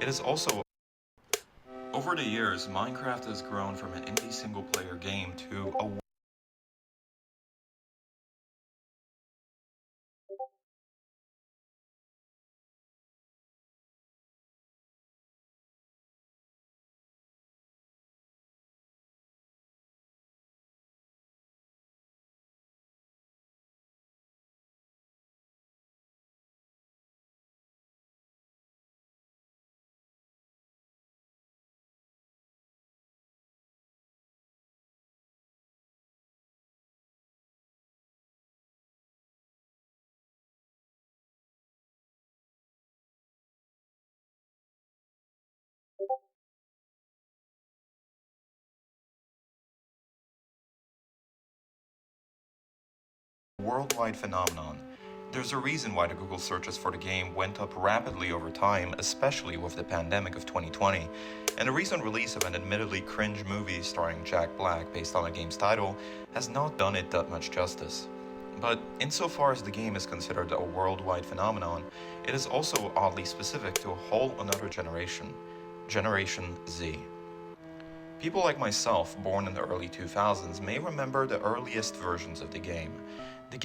It is also over the years, Minecraft has grown from an indie single-player game to a worldwide phenomenon. There's a reason why the Google searches for the game went up rapidly over time, especially with the pandemic of 2020, and the recent release of an admittedly cringe movie starring Jack Black based on the game's title has not done it that much justice. But insofar as the game is considered a worldwide phenomenon, it is also oddly specific to a whole another generation, Generation Z. People like myself, born in the early 2000s, may remember the earliest versions of the game. The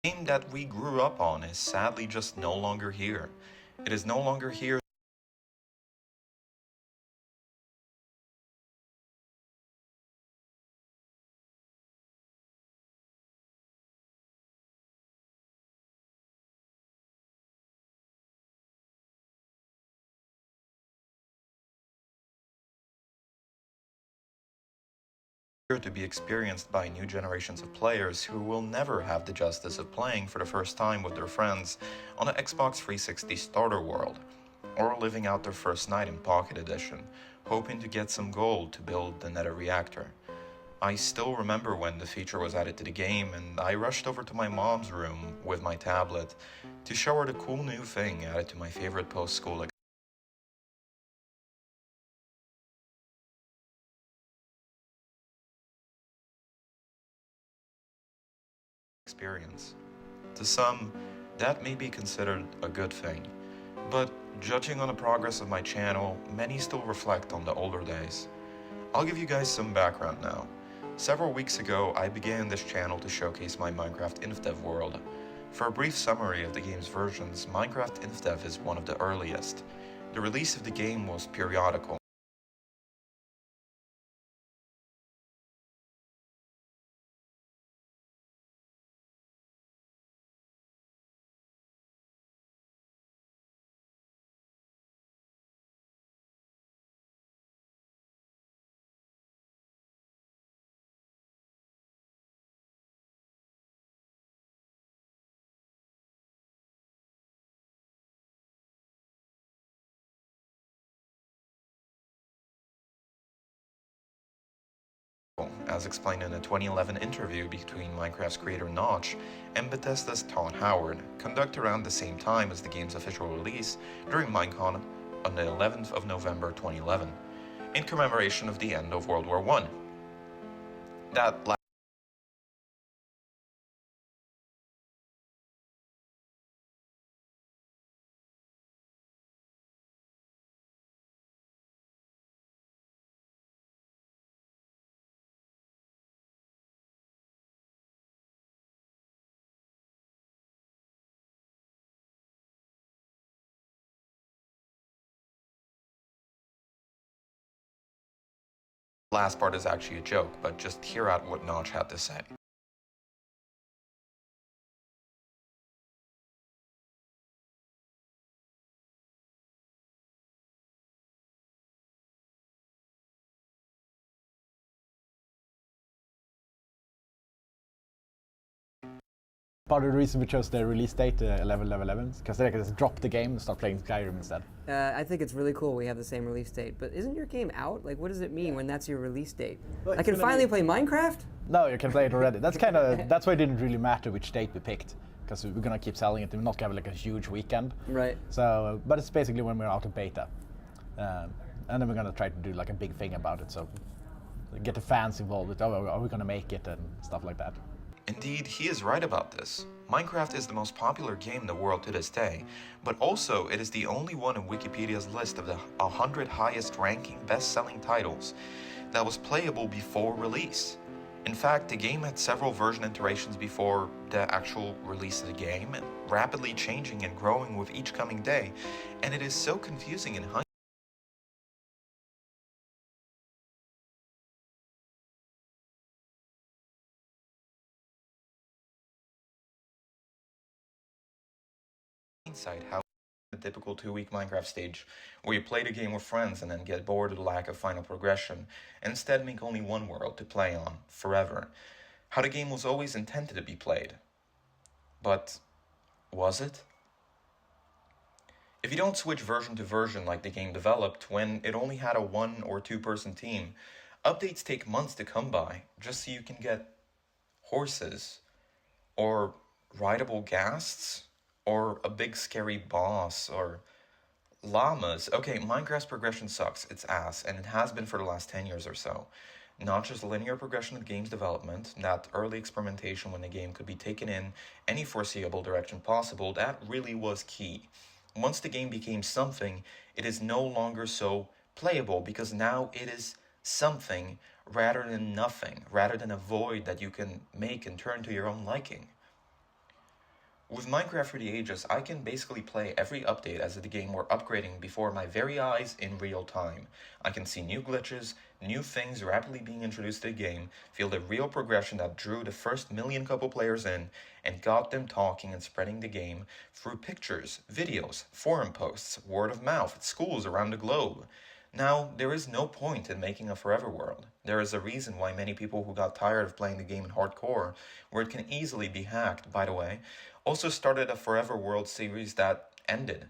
game that we grew up on is sadly just no longer here. It is no longer here to be experienced by new generations of players who will never have the justice of playing for the first time with their friends on an Xbox 360 starter world, or living out their first night in Pocket Edition, hoping to get some gold to build the Nether reactor. I still remember when the feature was added to the game, and I rushed over to my mom's room with my tablet to show her the cool new thing added to my favorite post-school experience. To some, that may be considered a good thing, but judging on the progress of my channel, many still reflect on the older days. I'll give you guys some background now. Several weeks ago, I began this channel to showcase my Minecraft InfDev world. For a brief summary of the game's versions, Minecraft InfDev is one of the earliest. The release of the game was periodical. As explained in a 2011 interview between Minecraft's creator Notch and Bethesda's Todd Howard, conducted around the same time as the game's official release during Minecon on the 11th of November 2011, in commemoration of the end of World War I. That last part is actually a joke, but just hear out what Notch had to say. Part of the reason we chose the release date, 11/11, because they can just drop the game and start playing Skyrim instead. I think it's really cool we have the same release date, but isn't your game out? Like, what does it mean when that's your release date? Well, I can finally play Minecraft? No, you can play it already. That's why it didn't really matter which date we picked, because we're gonna keep selling it. We're not gonna have like a huge weekend. Right. So, but it's basically when we're out of beta, and then we're gonna try to do like a big thing about it. So, get the fans involved with, are we gonna make it and stuff like that. Indeed, he is right about this. Minecraft is the most popular game in the world to this day, but also it is the only one in Wikipedia's list of the 100 highest ranking best-selling titles that was playable before release. In fact, the game had several version iterations before the actual release of the game, rapidly changing and growing with each coming day, and it is so confusing in hindsight how the typical 2-week Minecraft stage where you play the game with friends and then get bored of the lack of final progression and instead make only one world to play on forever. How the game was always intended to be played. But was it? If you don't switch version to version like the game developed when it only had a 1 or 2 person team, updates take months to come by just so you can get horses or rideable ghasts or a big scary boss or llamas. Okay, Minecraft's progression sucks, it's ass, and it has been for the last 10 years or so. Not just linear progression of the game's development, that early experimentation when the game could be taken in any foreseeable direction possible, that really was key. Once the game became something, it is no longer so playable because now it is something rather than nothing, rather than a void that you can make and turn to your own liking. With Minecraft for the Ages, I can basically play every update as if the game were upgrading before my very eyes in real time. I can see new glitches, new things rapidly being introduced to the game, feel the real progression that drew the first million couple players in, and got them talking and spreading the game through pictures, videos, forum posts, word of mouth at schools around the globe. Now, there is no point in making a forever world. There is a reason why many people who got tired of playing the game in hardcore, where it can easily be hacked, by the way, also started a forever world series that ended.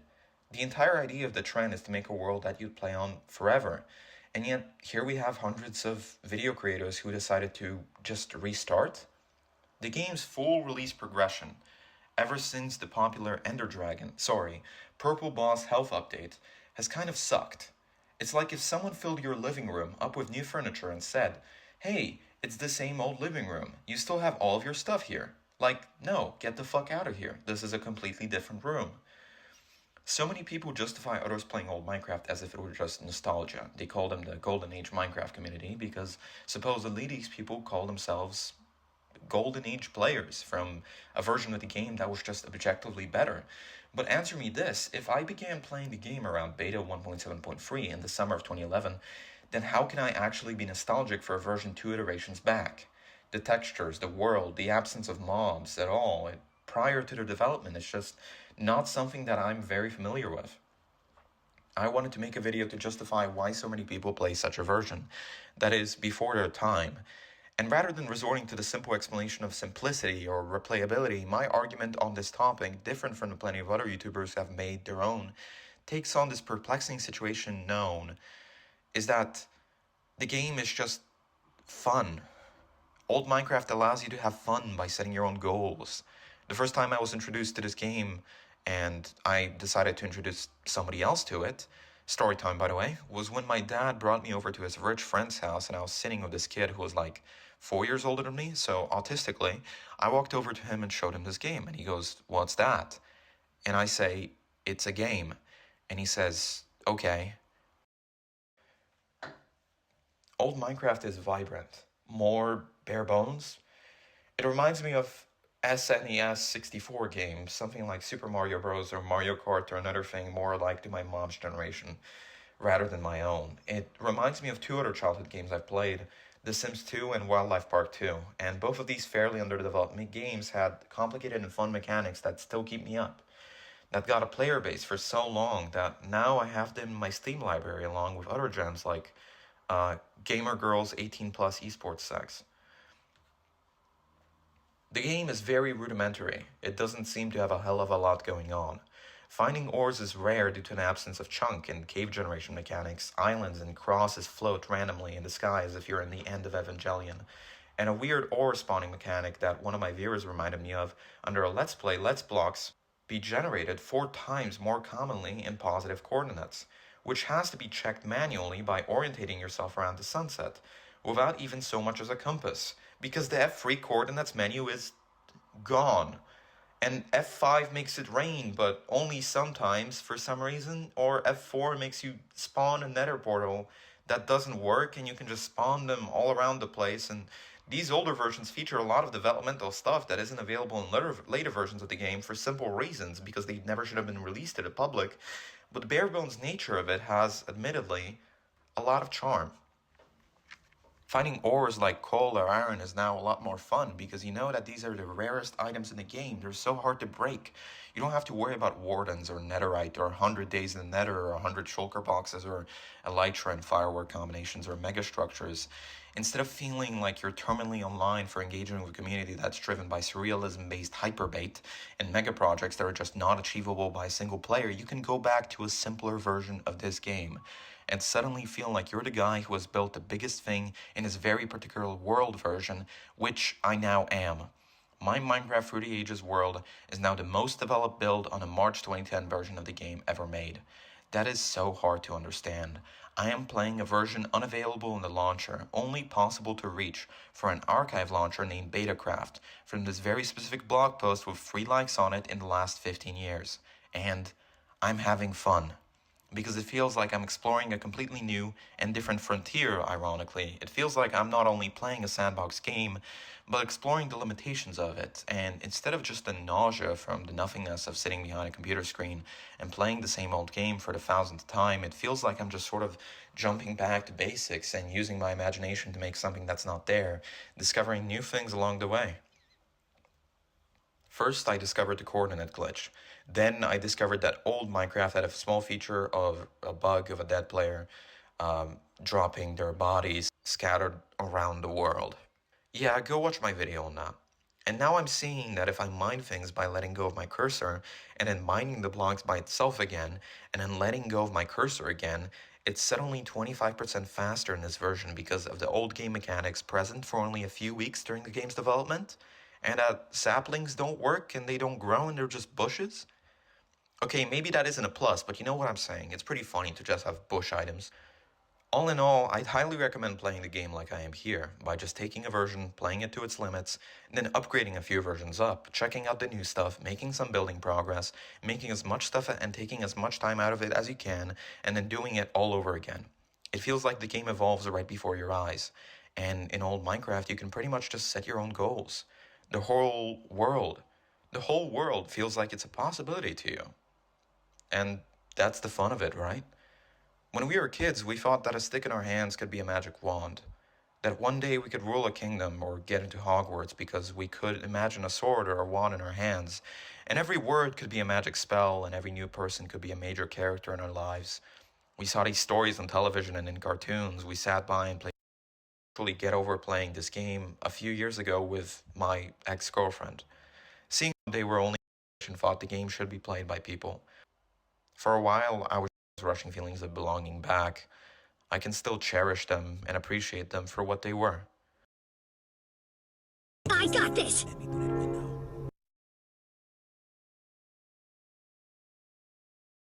The entire idea of the trend is to make a world that you'd play on forever. And yet, here we have hundreds of video creators who decided to just restart. The game's full release progression, ever since the popular Purple Boss health update, has kind of sucked. It's like if someone filled your living room up with new furniture and said, hey, it's the same old living room, you still have all of your stuff here. Like, no, get the fuck out of here, this is a completely different room. So many people justify others playing old Minecraft as if it were just nostalgia. They call them the Golden Age Minecraft community because supposedly these people call themselves Golden Age players from a version of the game that was just objectively better. But answer me this, if I began playing the game around beta 1.7.3 in the summer of 2011, then how can I actually be nostalgic for a version 2 iterations back? The textures, the world, the absence of mobs at all, prior to their development, is just not something that I'm very familiar with. I wanted to make a video to justify why so many people play such a version, that is, before their time. And rather than resorting to the simple explanation of simplicity or replayability, my argument on this topic, different from the plenty of other YouTubers who have made their own, takes on this perplexing situation known, is that the game is just fun. Old Minecraft allows you to have fun by setting your own goals. The first time I was introduced to this game, and I decided to introduce somebody else to it, story time by the way, was when my dad brought me over to his rich friend's house and I was sitting with this kid who was like 4 years older than me, so autistically, I walked over to him and showed him this game, and he goes, what's that? And I say, it's a game. And he says, okay. Old Minecraft is vibrant, more bare bones. It reminds me of SNES 64 games, something like Super Mario Bros. Or Mario Kart or another thing more alike to my mom's generation, rather than my own. It reminds me of two other childhood games I've played, The Sims 2 and Wildlife Park 2, and both of these fairly underdeveloped games had complicated and fun mechanics that still keep me up, that got a player base for so long that now I have them in my Steam library along with other gems like Gamer Girls 18 Plus Esports Sex. The game is very rudimentary. It doesn't seem to have a hell of a lot going on. Finding ores is rare due to an absence of chunk and cave generation mechanics. Islands and crosses float randomly in the sky as if you're in the end of Evangelion. And a weird ore spawning mechanic that one of my viewers reminded me of under a Let's Play Let's Blocks be generated 4 times more commonly in positive coordinates, which has to be checked manually by orientating yourself around the sunset, without even so much as a compass, because the F3 coordinates menu is gone. And F5 makes it rain, but only sometimes for some reason, or F4 makes you spawn a nether portal that doesn't work and you can just spawn them all around the place. And these older versions feature a lot of developmental stuff that isn't available in later versions of the game for simple reasons, because they never should have been released to the public. But the bare bones nature of it has, admittedly, a lot of charm. Finding ores like coal or iron is now a lot more fun because you know that these are the rarest items in the game. They're so hard to break. You don't have to worry about wardens or netherite or 100 days in the nether or 100 shulker boxes or elytra and firework combinations or megastructures. Instead of feeling like you're terminally online for engaging with a community that's driven by surrealism-based hyperbait and mega projects that are just not achievable by a single player, you can go back to a simpler version of this game and suddenly feel like you're the guy who has built the biggest thing in his very particular world version, which I now am. My Minecraft Through the Ages world is now the most developed build on a March 2010 version of the game ever made. That is so hard to understand. I am playing a version unavailable in the launcher, only possible to reach for an archive launcher named Betacraft, from this very specific blog post with 3 likes on it in the last 15 years. And I'm having fun. Because it feels like I'm exploring a completely new and different frontier, ironically. It feels like I'm not only playing a sandbox game, but exploring the limitations of it. And instead of just the nausea from the nothingness of sitting behind a computer screen and playing the same old game for the 1000th time, it feels like I'm just sort of jumping back to basics and using my imagination to make something that's not there, discovering new things along the way. First, I discovered the coordinate glitch. Then I discovered that old Minecraft had a small feature of a bug of a dead player dropping their bodies scattered around the world. Yeah, go watch my video on that. And now I'm seeing that if I mine things by letting go of my cursor, and then mining the blocks by itself again, and then letting go of my cursor again, it's suddenly 25% faster in this version because of the old game mechanics present for only a few weeks during the game's development, and that saplings don't work and they don't grow and they're just bushes. Okay, maybe that isn't a plus, but you know what I'm saying. It's pretty funny to just have bush items. All in all, I'd highly recommend playing the game like I am here, by just taking a version, playing it to its limits, and then upgrading a few versions up, checking out the new stuff, making some building progress, making as much stuff and taking as much time out of it as you can, and then doing it all over again. It feels like the game evolves right before your eyes, and in old Minecraft you can pretty much just set your own goals. The whole world feels like it's a possibility to you. And that's the fun of it, right? When we were kids, we thought that a stick in our hands could be a magic wand. That one day we could rule a kingdom or get into Hogwarts because we could imagine a sword or a wand in our hands. And every word could be a magic spell, and every new person could be a major character in our lives. We saw these stories on television and in cartoons. We sat by and played. Actually get over playing this game a few years ago with my ex-girlfriend. Seeing they were only and thought the game should be played by people. For a while, I was rushing feelings of belonging back. I can still cherish them and appreciate them for what they were. I got this!